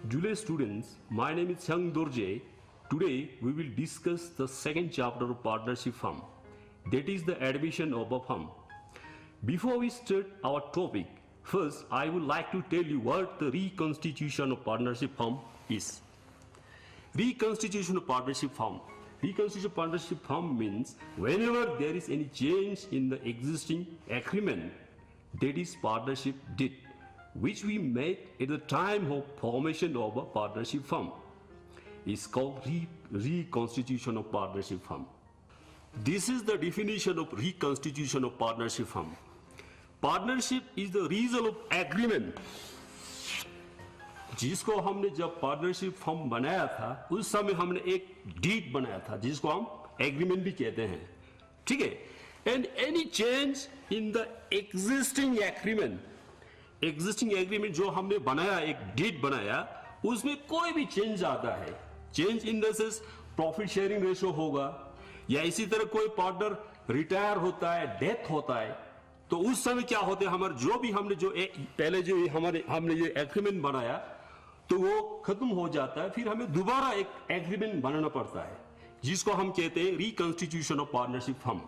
Julie students, my name is Hyang Dorje. Today we will discuss the second chapter of partnership firm, that is the admission of a firm. Before we start our topic, first I would like to tell you what the reconstitution of partnership firm is. Reconstitution of partnership firm. Reconstitution of partnership firm means whenever there is any change in the existing agreement, that is partnership deed, which we made at the time of formation of a partnership firm, is called reconstitution of partnership firm. This is the definition of reconstitution of partnership firm. Partnership is the result of agreement. जिसको हमने जब partnership firm बनाया था उस समय हमने एक deed बनाया था जिसको हम एग्रीमेंट भी कहते हैं, ठीक है. And any change in the existing agreement जो हमने बनाया, एक डीड बनाया, उसमें कोई भी चेंज आता है, change in the sense profit sharing ratio होगा, या इसी तरह कोई पार्टनर रिटायर होता है, डेथ होता है, तो उस समय क्या होता है, हमारे जो भी हमने जो पहले जो हमने ये एग्रीमेंट बनाया तो वो खत्म हो जाता है, फिर हमें दोबारा एक एग्रीमेंट बनाना पड़ता है जिसको हम कहते हैं रिकंस्टिट्यूशन ऑफ पार्टनरशिप फर्म,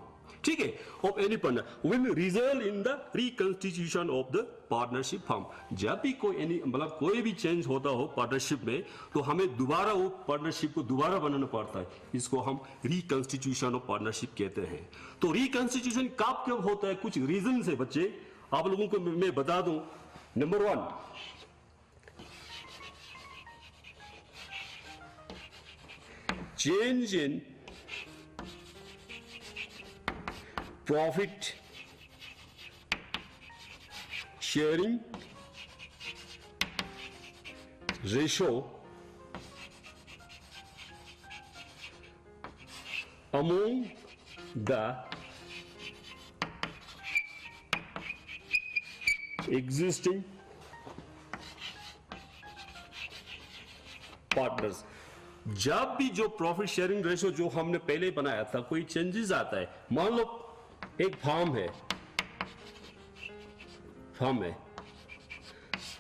ठीक है, of any partner will result in the reconstitution of the partnership firm. जब भी कोई भी चेंज होता हो पार्टनरशिप में तो हमें दोबारा वो पार्टनरशिप को दोबारा बनाना पड़ता है, इसको हम रिकंस्टिट्यूशन ऑफ पार्टनरशिप कहते हैं. तो रिकंस्टिट्यूशन कब होता है, कुछ रीजन है बच्चे, आप लोगों को मैं बता दूं. Number 1, change in profit sharing ratio among the existing partners. जब भी जो प्रॉफिट शेयरिंग रेशो जो हमने पहले बनाया था कोई चेंजेस आता है, मान लो एक फर्म है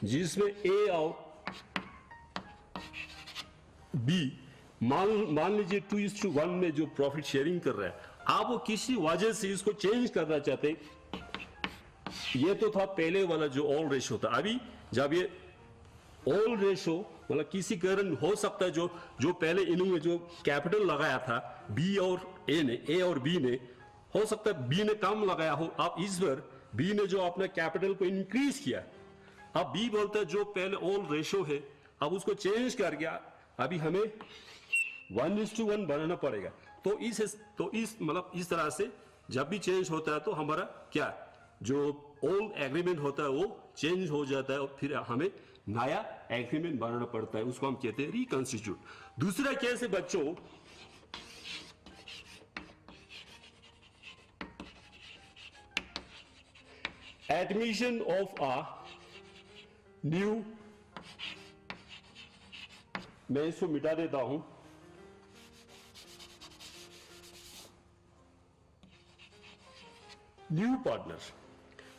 जिसमें ए और बी मान लीजिए 2:1 में जो प्रॉफिट शेयरिंग कर रहा है, आप वो किसी वजह से इसको चेंज करना चाहते. ये तो था पहले वाला जो ऑल रेशो था. अभी जब ये ऑल रेशो मतलब किसी कारण हो सकता है जो पहले इन्होंने जो कैपिटल लगाया था बी और ए और बी ने, हो सकता है बी ने कम लगाया हो. अब इस बार बी ने जो अपने कैपिटल को इंक्रीज किया, अब बी बोलता है जो पहले ऑल रेशो है अब उसको चेंज कर गया, अभी हमें 1:1 बनाना पड़ेगा. तो इस तरह से जब भी चेंज होता है तो हमारा क्या जो ओल्ड एग्रीमेंट होता है वो चेंज हो जाता है और फिर हमें नया एग्रीमेंट बनाना पड़ता है, उसको हम कहते हैं रिकंस्टिट्यूट. दूसरा केस है बच्चों, एडमिशन ऑफ अ न्यू, मैं इसको मिटा देता हूं, न्यू पार्टनर.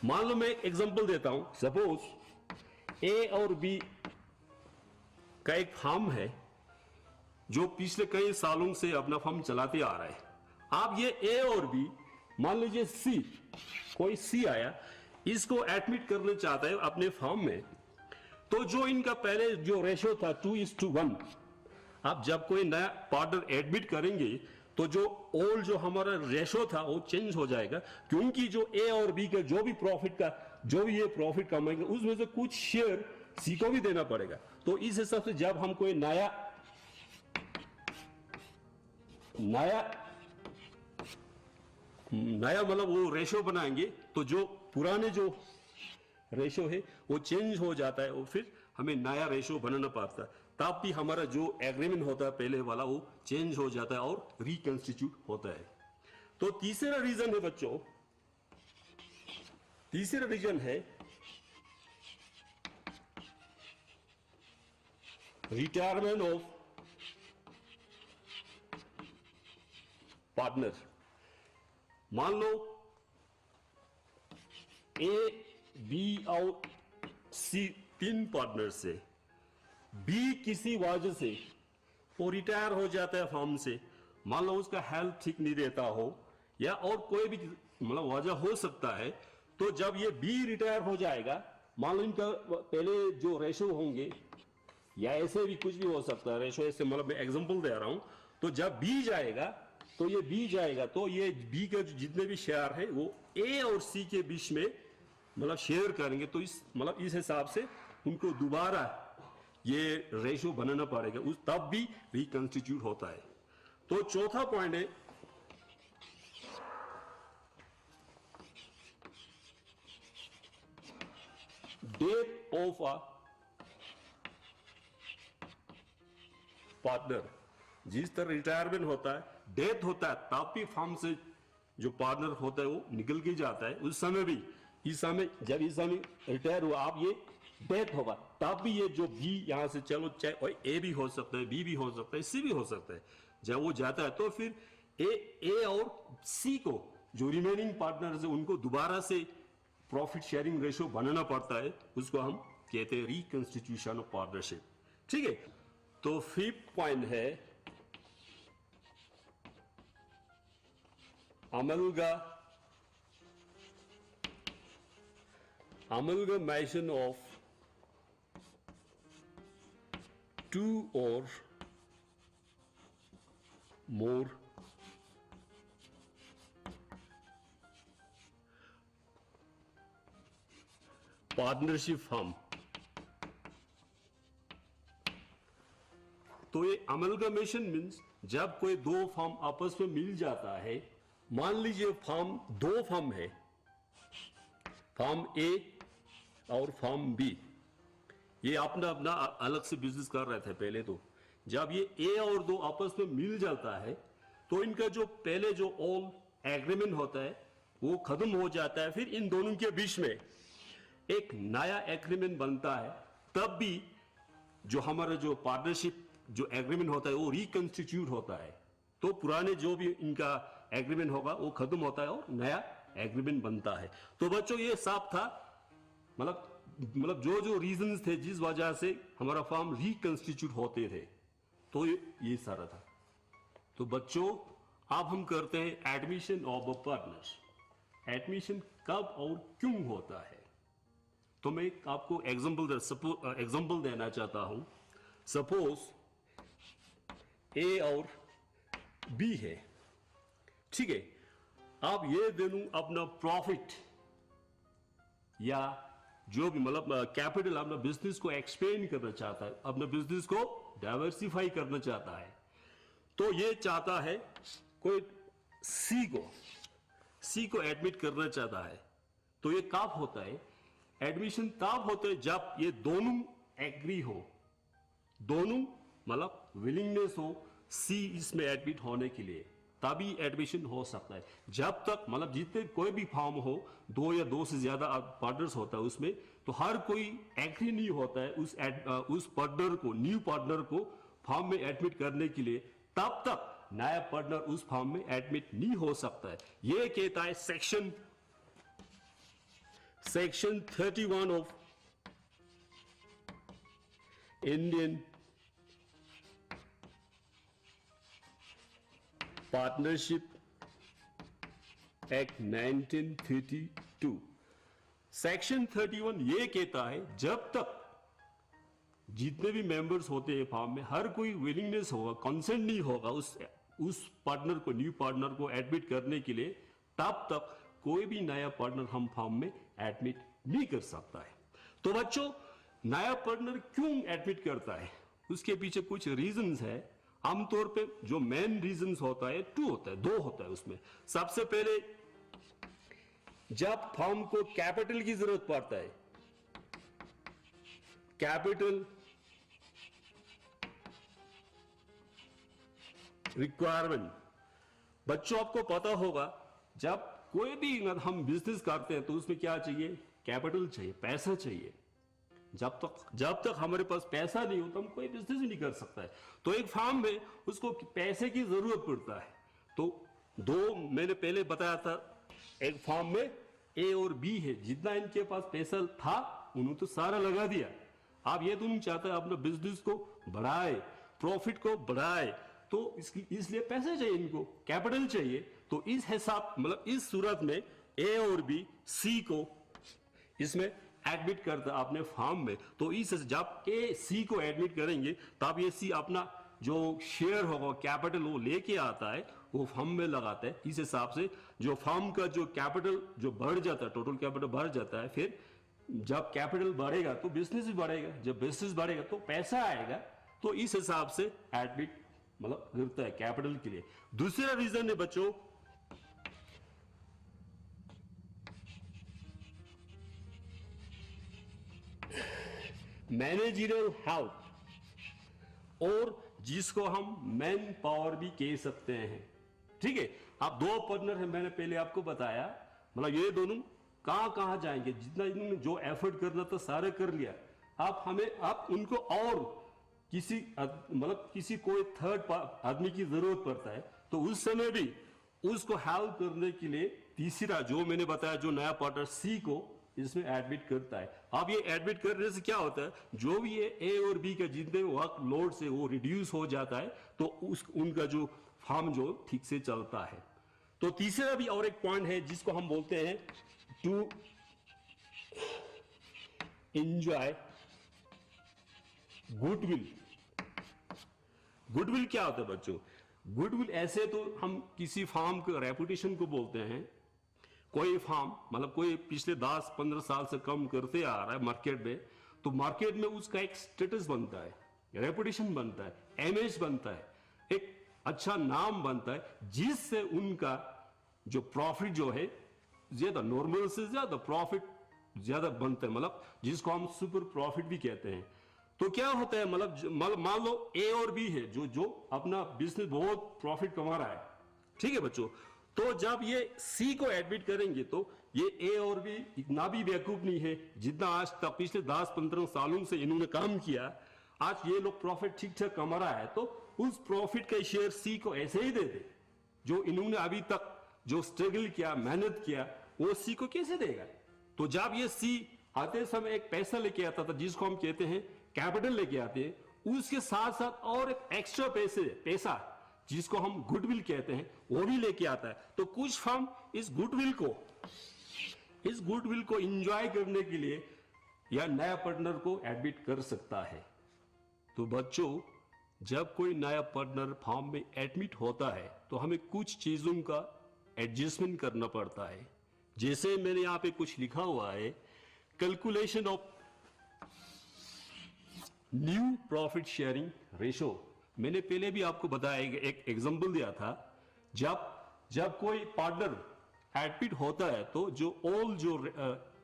मान लो मैं एक एग्जांपल देता हूं, सपोज ए और बी का एक फर्म है जो पिछले कई सालों से अपना फर्म चलाते आ रहा है. आप ये ए और बी, मान लीजिए कोई सी आया, इसको एडमिट करना चाहता है अपने फर्म में, तो जो इनका पहले जो रेशो था 2:1, आप जब कोई नया पार्टनर एडमिट करेंगे तो जो ओल्ड जो हमारा रेशो था वो चेंज हो जाएगा, क्योंकि जो ए और बी का जो भी ये प्रॉफिट कमाएंगे उसमें से कुछ शेयर सी को भी देना पड़ेगा. तो इस हिसाब से जब हम कोई नया मतलब वो रेशो बनाएंगे तो जो पुराने जो रेशो है वो चेंज हो जाता है और फिर हमें नया रेशो बनाना पड़ता है. तब भी हमारा जो एग्रीमेंट होता है पहले वाला वो चेंज हो जाता है और रिकंस्टिट्यूट होता है. तो तीसरा रीजन है बच्चों, तीसरा रीजन है रिटायरमेंट ऑफ पार्टनर. मान लो ए बी और सी 3 पार्टनर से बी किसी वजह से वो रिटायर हो जाता है फर्म से, मान लो उसका हेल्थ ठीक नहीं रहता हो या और कोई भी मतलब वजह हो सकता है, तो जब ये बी रिटायर हो जाएगा, मान लो इनका पहले जो रेशो होंगे या ऐसे भी कुछ भी हो सकता है, रेशो ऐसे मतलब मैं एग्जांपल दे रहा हूं, तो जब बी जाएगा तो ये बी जाएगा, तो ये बी का जितने भी शेयर है वो ए और सी के बीच में मतलब शेयर करेंगे, तो इस मतलब इस हिसाब से उनको दोबारा ये रेशो बनाना पड़ेगा, उस तब भी रिकंस्टिट्यूट होता है। तो चौथा पॉइंट है डेथ ऑफ अ पार्टनर। जिस तरह रिटायरमेंट होता है, डेथ होता है, तब भी फर्म से जो पार्टनर होता है वो निकल के जाता है, उस समय भी इस समय जब इस समय रिटायर हुआ, आप ये डेथ होगा, तब भी ये जो बी यहां से चलो चाहे ए भी हो सकता है, बी भी हो सकता है, सी भी हो सकता है, जब वो जाता है तो फिर ए और सी को जो रिमेनिंग पार्टनर्स है उनको दोबारा से प्रॉफिट शेयरिंग रेशियो बनाना पड़ता है, उसको हम कहते हैं रिकंस्टिट्यूशन ऑफ पार्टनरशिप। ठीक है, तो फिफ्थ पॉइंट है amalgamation of two or more partnership firm. तो ये अमलगमेशन मीन्स जब कोई दो फर्म आपस में मिल जाता है, मान लीजिए फर्म दो फर्म है, फर्म ए और फर्म बी, ये अपना अपना अलग से बिजनेस कर रहे थे पहले, तो जब ये ए और दो आपस में मिल जाता है तो इनका जो पहले जो ऑल एग्रीमेंट होता है वो खत्म हो जाता है, फिर इन दोनों के बीच में एक नया एग्रीमेंट बनता है, तब भी जो हमारा जो पार्टनरशिप जो एग्रीमेंट होता है वो रिकंस्टिट्यूट होता है, तो पुराने जो भी इनका एग्रीमेंट होगा वो खत्म होता है और नया एग्रीमेंट बनता है। तो बच्चों ये साफ था, मतलब जो जो रीजंस थे जिस वजह से हमारा फर्म रिकंस्टिट्यूट होते थे, तो ये सारा था। तो बच्चों अब हम करते हैं admission of a partner. Admission कब और क्यों होता है, तो मैं आपको एग्जांपल देना चाहता हूं। सपोज ए और बी है, ठीक है, आप ये दोनों अपना प्रॉफिट या जो भी मतलब कैपिटल अपना बिजनेस को एक्सपेंड करना चाहता है, अपना बिजनेस को डाइवर्सिफाई करना चाहता है, तो ये चाहता है कोई सी को एडमिट करना चाहता है, तो ये कब होता है, एडमिशन तब होता है जब ये दोनों एग्री हो, दोनों मतलब विलिंगनेस हो सी इसमें एडमिट होने के लिए, तभी एडमिशन हो सकता है। जब तक मतलब जितने कोई भी फॉर्म हो, दो या दो से ज्यादा पार्टनर्स होता है उसमें, तो हर कोई एग्री नहीं होता है उस पार्टनर को, न्यू पार्टनर को फॉर्म में एडमिट करने के लिए, तब तक नया पार्टनर उस फॉर्म में एडमिट नहीं हो सकता है। यह कहता है section 31 of Indian partnership act 1932। Section 31 ये कहता है जब तक जितने भी मेंबर्स होते हैं फॉर्म में, हर कोई विलिंगनेस होगा, कंसेंट नहीं होगा उस पार्टनर को, न्यू पार्टनर को एडमिट करने के लिए, तब तक कोई भी नया पार्टनर हम फॉर्म में एडमिट नहीं कर सकता है। तो बच्चों नया पार्टनर क्यों एडमिट करता है, उसके पीछे कुछ रीजंस है। आमतौर पे जो मेन रीजंस होता है दो होता है उसमें। सबसे पहले जब फर्म को कैपिटल की जरूरत पड़ता है, कैपिटल रिक्वायरमेंट। बच्चों आपको पता होगा जब कोई भी हम बिजनेस करते हैं तो उसमें क्या चाहिए, कैपिटल चाहिए, पैसा चाहिए। जब तक हमारे पास पैसा नहीं हो तो हम कोई बिजनेस ही नहीं कर सकता है। तो एक फार्म में उसको पैसे की जरूरत पड़ता है। तो दो मैंने पहले बताया था, एक फार्म में ए और बी है, जितना इनके पास पैसा था उन्होंने तो सारा लगा दिया, आप ये दोनों चाहते हैं अपना बिजनेस को बढ़ाए, प्रॉफिट को बढ़ाए, तो इसलिए पैसे चाहिए, इनको कैपिटल चाहिए। तो इस हिसाब मतलब इस सूरत में ए और बी सी को इसमें एडमिट करता है अपने फार्म में। तो इस जब ए सी को एडमिट करेंगे तब ये सी अपना जो शेयर होगा कैपिटल वो लेके आता है, वो फर्म में लगाता है। इस हिसाब से जो फर्म का जो कैपिटल जो बढ़ जाता है, टोटल कैपिटल बढ़ जाता है। फिर जब कैपिटल बढ़ेगा तो बिजनेस भी बढ़ेगा, जब बिजनेस बढ़ेगा तो पैसा आएगा। तो इस हिसाब से एडमिट मतलब गिरता है कैपिटल के लिए। दूसरा रीजन है बच्चों मैनेजरियल हेल्थ, और जिसको हम मैन पावर भी कह सकते हैं। ठीक है, आप दो पार्टनर हैं, मैंने पहले आपको बताया, मतलब ये दोनों कहां जाएंगे, जितना इन्होंने जो एफर्ट करना था सारा कर लिया। आप उनको और किसी मतलब किसी कोई थर्ड आदमी की जरूरत पड़ता है, तो उस समय भी उसको हेल्प करने के लिए तीसरा जो मैंने बताया जो नया पार्टनर सी को इसमें एडमिट करता है। अब ये एडमिट करने से क्या होता है, जो भी ये ए और बी का जितने वर्क लोड से वो रिड्यूस हो जाता है, तो उनका जो फार्म जो ठीक से चलता है। तो तीसरा भी और एक पॉइंट है जिसको हम बोलते हैं टू एंजॉय गुडविल। गुडविल क्या होता है बच्चों? गुडविल ऐसे तो हम किसी फार्म के रेपुटेशन को बोलते हैं। कोई फार्म मतलब कोई पिछले 10-15 साल से कम करते आ रहा है मार्केट में, तो मार्केट में उसका एक स्टेटस बनता है, रेपुटेशन बनता है, इमेज बनता है, एक अच्छा नाम बनता है, जिससे उनका जो प्रॉफिट जो है ज्यादा, नॉर्मल से ज्यादा प्रॉफिट ज्यादा बनता है, मतलब जिसको हम सुपर प्रॉफिट भी कहते हैं। तो क्या होता है, मतलब मान लो ए और बी है जो अपना बिजनेस बहुत प्रॉफिट कमा रहा है, ठीक है बच्चों। तो जब ये सी को एडमिट करेंगे तो ये ए और बी इतना भी बेवकूफ नहीं है, जितना आज तक पिछले 10-15 सालों से इन्होंने काम किया, आज ये लोग प्रॉफिट ठीक ठाक कमा रहा है, तो उस प्रॉफिट का शेयर सी को ऐसे ही दे दे। जो इन्होंने अभी तक जो स्ट्रगल किया, मेहनत किया, वो सी को कैसे देगा? तो जब ये सी आते समय एक पैसा लेके आता था जिसको हम कहते हैं कैपिटल लेके आते हैं, उसके साथ साथ और एक एक्स्ट्रा पैसा जिसको हम गुडविल कहते हैं वो भी लेके आता है। तो कुछ फर्म इस गुडविल को एंजॉय करने के लिए या नया पार्टनर को एडमिट कर सकता है। तो बच्चों, जब कोई नया पार्टनर फर्म में एडमिट होता है तो हमें कुछ चीजों का एडजस्टमेंट करना पड़ता है। जैसे मैंने यहां पे कुछ लिखा हुआ है, calculation of new profit sharing ratio. मैंने पहले भी आपको बताया, एक एग्जांपल दिया था, जब कोई पार्टनर एडमिट होता है तो जो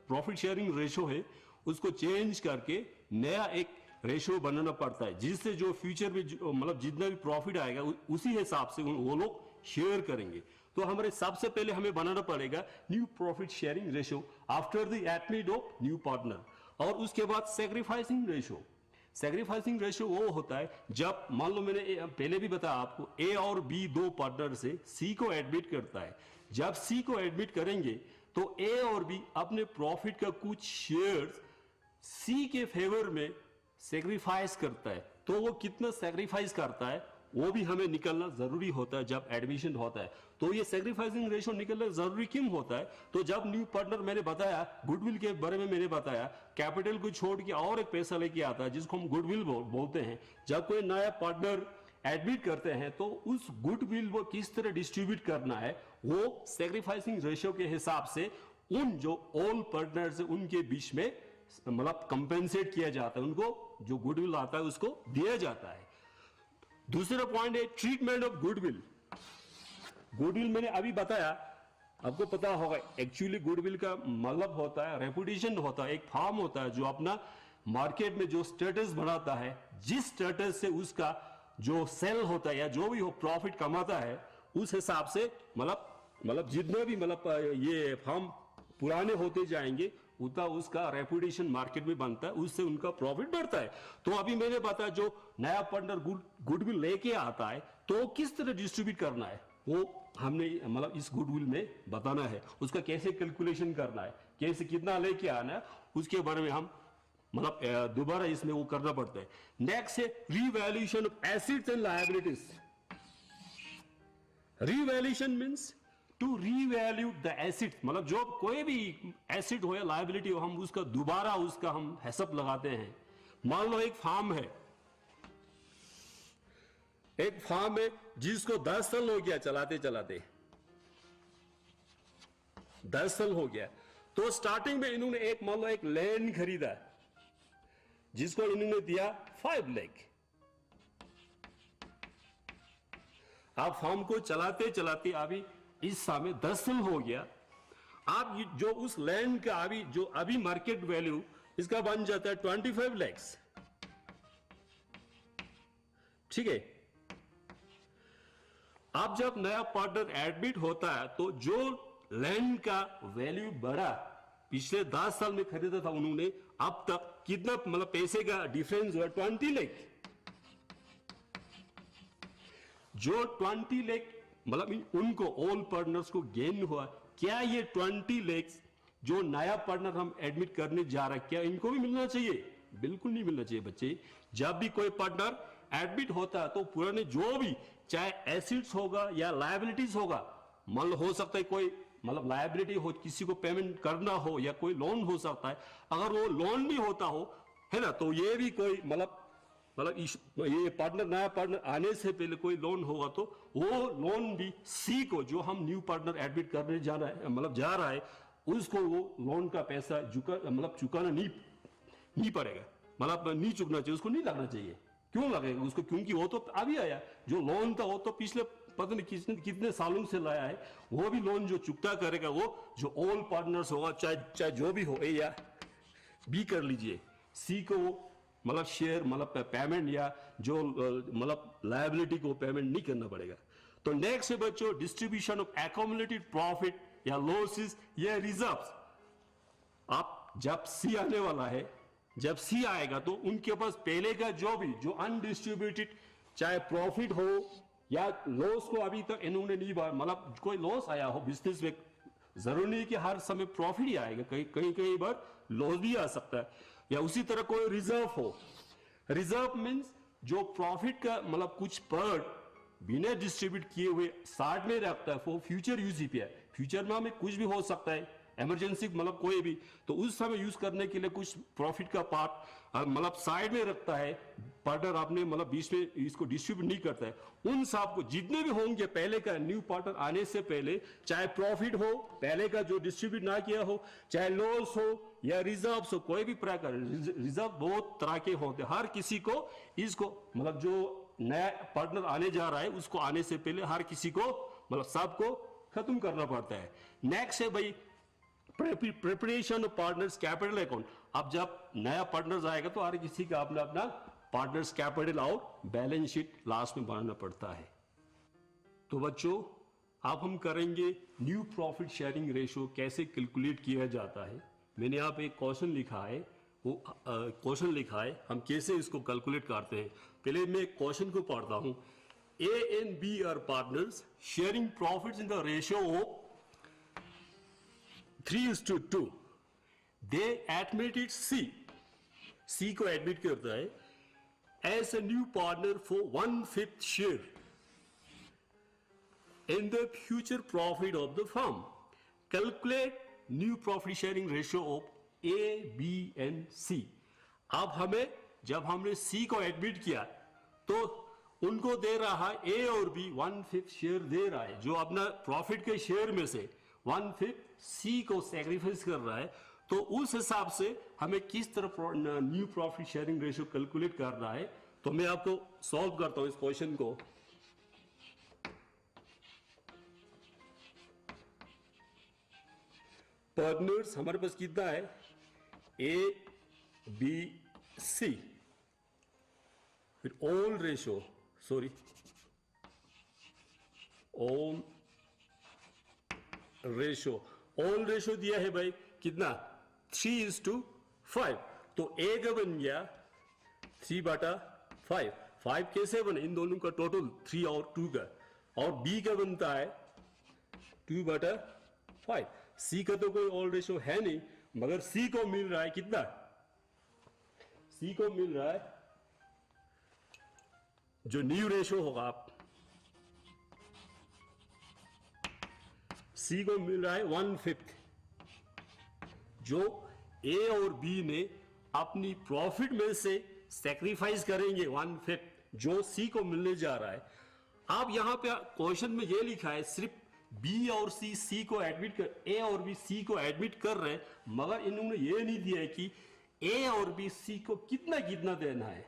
प्रॉफिट शेयरिंग रेशो है उसको चेंज करके नया एक रेशो बनाना पड़ता है, जिससे जो फ्यूचर में मतलब जितना भी प्रॉफिट आएगा उसी हिसाब से वो लोग शेयर करेंगे। तो हमारे सबसे पहले हमें बनाना पड़ेगा new profit sharing ratio after the admit of new partner, और उसके बाद सैक्रिफाइसिंग रेशो। सैक्रिफाइसिंग रेशो वो होता है जब मान लो मैंने पहले भी बताया आपको, ए और बी दो पार्टनर से सी को एडमिट करता है। जब सी को एडमिट करेंगे तो ए और बी अपने प्रॉफिट का कुछ शेयर्स सी के फेवर में सैक्रिफाइस करता है। तो वो कितना सैक्रिफाइस करता है वो भी हमें निकलना जरूरी होता है जब एडमिशन होता है। तो ये सैक्रिफाइसिंग रेशो निकलना जरूरी क्यों होता है? तो जब न्यू पार्टनर, मैंने बताया गुडविल के बारे में, मैंने बताया कैपिटल को छोड़ के और एक पैसा लेके आता है जिसको हम गुडविल बोलते हैं। जब कोई नया पार्टनर एडमिट करते हैं तो उस गुडविल वो किस तरह डिस्ट्रीब्यूट करना है, वो सैक्रिफाइसिंग रेशो के हिसाब से उन जो ऑल पार्टनर्स है उनके बीच में मतलब कंपेंसेट किया जाता है, उनको जो गुडविल आता है उसको दिया जाता है। दूसरा पॉइंट है ट्रीटमेंट ऑफ गुडविल। गुडविल मैंने अभी बताया, आपको पता होगा एक्चुअली गुडविल का मतलब होता है रेपुटेशन होता है, एक फार्म होता है जो अपना मार्केट में जो स्टेटस बनाता है, जिस स्टेटस से उसका जो सेल होता है या जो भी हो प्रॉफिट कमाता है, उस हिसाब से मतलब जितने भी ये फार्म पुराने होते जाएंगे उतना उसका रेपुटेशन मार्केट में बनता है, उससे उनका प्रॉफिट बढ़ता है। तो अभी मैंने बताया जो नया पार्टनर गुडविल लेके आता है तो किस तरह डिस्ट्रीब्यूट करना है वो हमने इस गुडविल में बताना है। उसका कैसे कैलकुलेशन करना है, कैसे कितना लेके आना है, उसके बारे में हम मतलब दोबारा इसमें वो करना पड़ता है। नेक्स्ट है revaluation of assets and liabilities. Revaluation means to revalue the assets, मतलब जो कोई भी एसेट हो या लायबिलिटी हो, हम उसका दोबारा उसका हम हिसाब लगाते हैं। मान लो एक फार्म है, एक फार्म है जिसको 10 साल हो गया चलाते चलाते, 10 साल हो गया। तो स्टार्टिंग में इन्होंने एक मान लो एक लैंड खरीदा जिसको इन्होंने दिया 5 लाख। आप फार्म को चलाते चलाते अभी इस समय 10 साल हो गया। आप जो उस लैंड का अभी मार्केट वैल्यू इसका बन जाता है 25 लाख। ठीक है। अब जब नया पार्टनर एडमिट होता है तो जो लैंड का वैल्यू बढ़ा, पिछले 10 साल में खरीदा था उन्होंने, अब तक कितना मतलब पैसे का डिफरेंस हुआ 20 लाख। जो 20 लाख मतलब उनको ऑल पार्टनर्स को गेन हुआ। क्या ये 20 लाख जो नया पार्टनर हम एडमिट करने जा रहे हैं क्या इनको भी मिलना चाहिए? बिल्कुल नहीं मिलना चाहिए बच्चे। जब भी कोई पार्टनर एडमिट होता है तो पुराने जो भी चाहे एसेट्स होगा या लायबिलिटीज होगा, मान लो हो सकता है कोई मतलब लायबिलिटी हो, किसी को पेमेंट करना हो, या कोई लोन हो सकता है। अगर वो लोन भी होता हो है ना, तो ये भी कोई मतलब ये पार्टनर नया पार्टनर आने से पहले कोई लोन होगा तो वो लोन भी सी को, जो हम न्यू पार्टनर एडमिट करने जा रहा है मतलब जा रहा है, उसको वो लोन का पैसा चुकाना नहीं पड़ेगा, मतलब नहीं चुकना चाहिए, उसको नहीं लगना चाहिए। क्यों लगेगा उसको? क्योंकि वो तो अभी आया, जो लोन था वो तो पिछले पता नहीं कितने सालों से लाया है। वो भी लोन जो चुकता करेगा वो जो ऑल पार्टनर्स होगा, चाहे जो भी हो, ए या बी कर लीजिए, सी को मतलब शेयर मतलब पेमेंट या जो मतलब लायबिलिटी को पेमेंट नहीं करना पड़ेगा। तो नेक्स्ट है बच्चों डिस्ट्रीब्यूशन ऑफ एक्यूमुलेटेड प्रॉफिट या लॉसेस या रिजर्व्स। आप जब सी आने वाला है, जब सी आएगा तो उनके पास पहले का जो अनडिस्ट्रीब्यूटेड चाहे प्रॉफिट हो या लॉस को अभी तक इन्होंने नहीं मतलब कोई लॉस आया हो बिजनेस में, जरूरी नहीं कि हर समय प्रॉफिट ही आएगा, कई बार लॉस भी आ सकता है। या उसी तरह कोई रिजर्व हो, रिजर्व मींस जो प्रॉफिट का मतलब कुछ पार्ट बिना डिस्ट्रीब्यूट किए हुए साइड में रखता है, वो फ्यूचर यूज पे है। फ्यूचर में हमें कुछ भी हो सकता है, इमरजेंसी मतलब कोई भी, तो उस समय यूज करने के लिए कुछ प्रॉफिट का पार्ट मतलब साइड में रखता है पार्टनर, आपने मतलब बीच में इसको डिस्ट्रीब्यूट नहीं करता है। उन सब को जितने भी होंगे पहले का न्यू पार्टनर आने से पहले, चाहे प्रॉफिट हो पहले का जो डिस्ट्रीब्यूट ना किया हो, चाहे लॉस हो या रिजर्व हो, कोई भी प्रकार, रिजर्व बहुत तरह के होते हैं। हर किसी को इसको मतलब जो नया पार्टनर आने जा रहा है उसको आने से पहले हर किसी को मतलब सबको खत्म करना पड़ता है। नेक्स्ट है भाई preparation of partners capital account. अब जब नया पार्टनर्स आएगा तो हर किसी का अपना अपना पार्टनर्स कैपिटल और बैलेंस शीट लास्ट में बनाना पड़ता है। तो बच्चों अब हम करेंगे न्यू प्रॉफिट शेयरिंग रेशियो कैसे कैलकुलेट किया जाता है। मैंने यहाँ पे एक क्वेश्चन लिखा है, वो क्वेश्चन लिखा है हम कैसे इसको कैलकुलेट करते हैं। पहले मैं क्वेश्चन को पढ़ता हूं। A and B are partners sharing profits in the ratio of 3:2। They admitted C को एडमिट करता है as a new partner for 1/5 share in the future profit of the firm. Calculate new profit sharing ratio of A, B and C. अब हमें जब हमने C को admit किया तो उनको दे रहा है A और B 1/5 शेयर दे रहा है, जो अपना प्रॉफिट के शेयर में से 1/5 C को सैक्रिफाइस कर रहा है। तो उस हिसाब से हमें किस तरह new profit sharing ratio calculate करना है, तो मैं आपको सॉल्व करता हूं इस क्वेश्चन को। पार्टनर्स हमारे पास कितना है, ए बी सी, फिर ऑल रेशो ऑल रेशो दिया है भाई कितना 3:5। तो ए का बन गया 3/5। 5 कैसे बने, इन दोनों का टोटल 3 और 2 का, और बी का बनता है 2/5। सी का तो कोई ऑल रेशो है नहीं, मगर सी को मिल रहा है कितना सी को मिल रहा है जो न्यू रेशो होगा, आप सी को मिल रहा है 1/5, जो ए और बी ने अपनी प्रॉफिट में से सैक्रिफाइस करेंगे 1/5, जो सी को मिलने जा रहा है। आप यहां पे क्वेश्चन में ये लिखा है सिर्फ बी और सी को एडमिट कर, ए और बी सी को एडमिट कर रहे हैं, मगर इन्होंने ये नहीं दिया है कि ए और बी सी को कितना कितना देना है।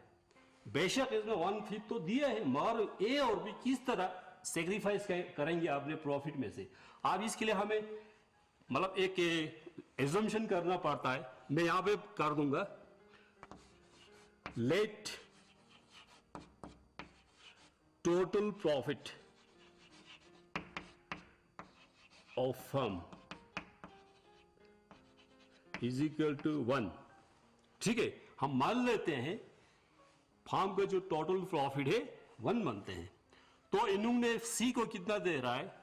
बेशक इसमें 1/5 तो दिया है, मगर ए और बी किस तरह सेक्रीफाइस करेंगे अपने प्रॉफिट में से। अब इसके लिए हमें मतलब एक एजम्पशन करना पड़ता है। मैं यहां पे कर दूंगा, let total profit of firm is equal to 1। ठीक है, हम मान लेते हैं फर्म का जो टोटल प्रॉफिट है 1 मानते हैं। तो इन्होंने सी को कितना दे रहा है,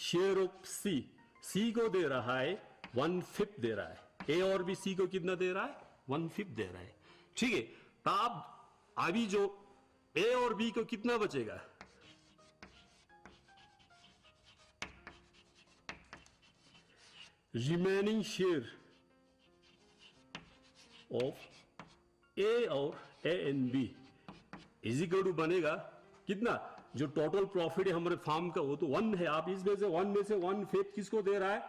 शेयर ऑफ सी को दे रहा है 1/5 दे रहा है। ए और बी सी को कितना दे रहा है, 1/5 दे रहा है। ठीक है, तो अब अभी जो ए और बी को कितना बचेगा, रिमेनिंग शेयर ऑफ ए और A and B is equal to बनेगा कितना, जो टोटल प्रॉफिट है हमारे फार्म का वो तो 1 है। आप इसमें से 1 में से 1/5 किसको दे रहा है,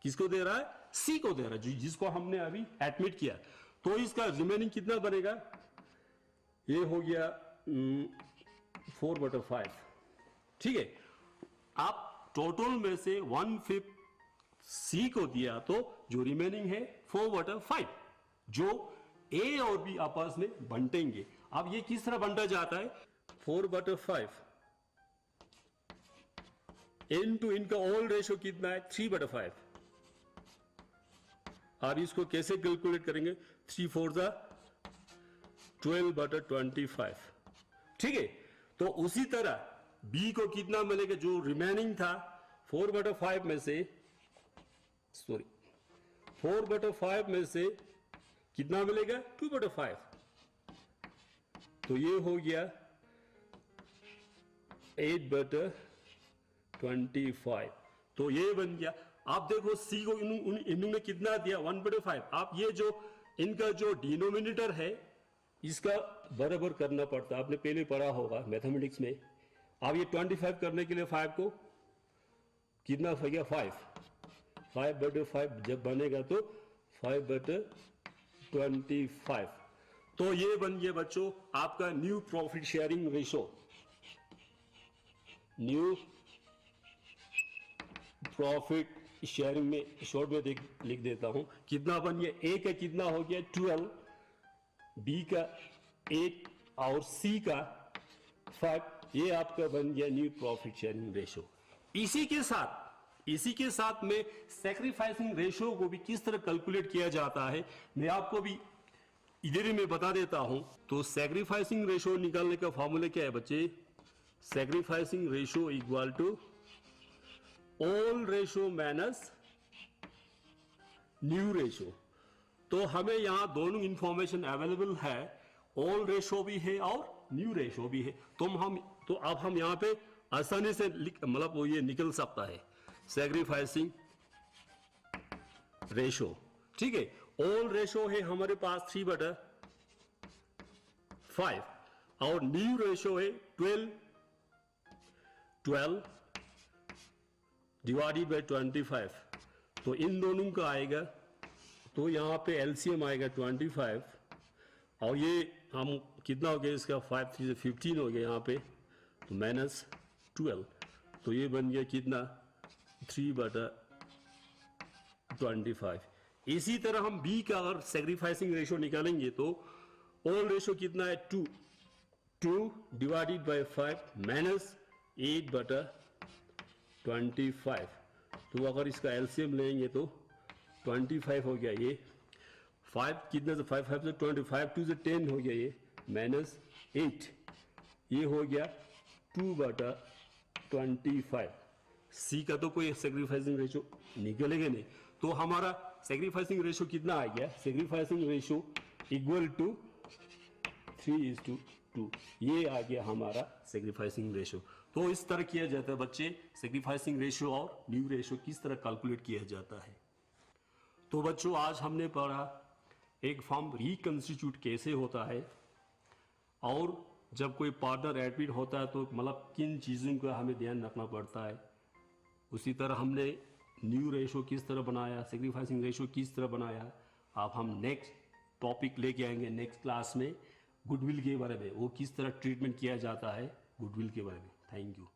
किसको दे रहा है, सी को दे रहा है, जिसको हमने अभी एडमिट किया। तो इसका रिमेनिंग कितना बनेगा, ये हो गया 4/5। ठीक है, आप टोटल में से 1/5 सी को दिया, तो जो रिमेनिंग है 4/5, जो ए और बी आपस में बंटेंगे। अब ये किस तरह बंटा जाता है, 4/5 इनटू इनका ऑल रेशो कितना है 3/5। आप इसको कैसे कैलकुलेट करेंगे, 3 4 12/25। ठीक है, तो उसी तरह बी को कितना मिलेगा, जो रिमेनिंग था 4/5 में से, सॉरी 4/5 में से कितना मिलेगा, 2/5। तो ये हो गया 8/25। तो ये बन गया। आप देखो सी को इन्होंने कितना दिया, 1/5। आप ये जो इनका जो डिनोमिनेटर है इसका बराबर करना पड़ता है, आपने पहले पढ़ा होगा मैथमेटिक्स में। आप ये 25 करने के लिए 5 को कितना हो गया, 5/5 जब बनेगा तो 5/25। तो ये बन गया बच्चों आपका new profit sharing ratio. New profit sharing में शॉर्ट में लिख देता हूं, कितना बन गया, ए का कितना हो गया 12, बी का 8 और सी का 5। ये आपका बन गया न्यू प्रॉफिट शेयरिंग रेशो। इसी के साथ में सैक्रिफाइसिंग रेशो को भी किस तरह कैलकुलेट किया जाता है मैं आपको भी इधर ही मैं बता देता हूं। तो सैक्रिफाइसिंग रेशो निकालने का फॉर्मूला क्या है बच्चे, sacrificing ratio equal to old ratio minus new ratio. तो हमें यहां दोनों इंफॉर्मेशन अवेलेबल है, ऑल रेशो भी है और न्यू रेशो भी है। तो अब हम यहां पे आसानी से मतलब वो ये निकल सकता है सैक्रिफाइसिंग रेशो। ठीक है, ऑल रेशो है हमारे पास 3/5 और न्यू रेशो है 12 डिवाइडेड बाय 25। तो इन दोनों का आएगा, तो यहां पे एलसीएम आएगा 25 और ये हम कितना हो गया इसका 5 3 से 15 हो गया यहां पे, तो -12। तो ये बन गया कितना 3/25। इसी तरह हम बी का अगर सैक्रिफाइसिंग रेशो निकालेंगे तो ऑल रेशो कितना है 2 डिवाइडेड बाय 5 -8/25। तो अगर इसका एलसीएम लेंगे तो 25 हो गया, ये 5 कितने से 5 5 से 25, 2 से 10 हो गया, ये -8, ये हो गया 2/25। सी का तो कोई सैक्रिफाइसिंग रेशो निकलेगा नहीं, तो हमारा सेक्रीफाइसिंग रेशियो कितना आ गया? सेक्रीफाइसिंग रेशियो इक्वल टू 3:2, ये आ गया हमारा सेक्रीफाइसिंग रेशियो। तो इस तरह किया जाता है बच्चे, सेक्रीफाइसिंग रेशियो और न्यू रेशियो किस तरह कैलकुलेट किया जाता है। तो बच्चों आज हमने पढ़ा एक फॉर्म रिकंस्टिट्यूट कैसे होता है, और जब कोई पार्टनर एडमिट होता है तो मतलब किन चीज़ों का हमें ध्यान रखना पड़ता है। उसी तरह हमने न्यू रेशो किस तरह बनाया, सेक्रीफाइसिंग रेशो किस तरह बनाया। अब हम नेक्स्ट टॉपिक लेके आएंगे नेक्स्ट क्लास में गुडविल के बारे में, वो किस तरह ट्रीटमेंट किया जाता है गुडविल के बारे में। Thank you.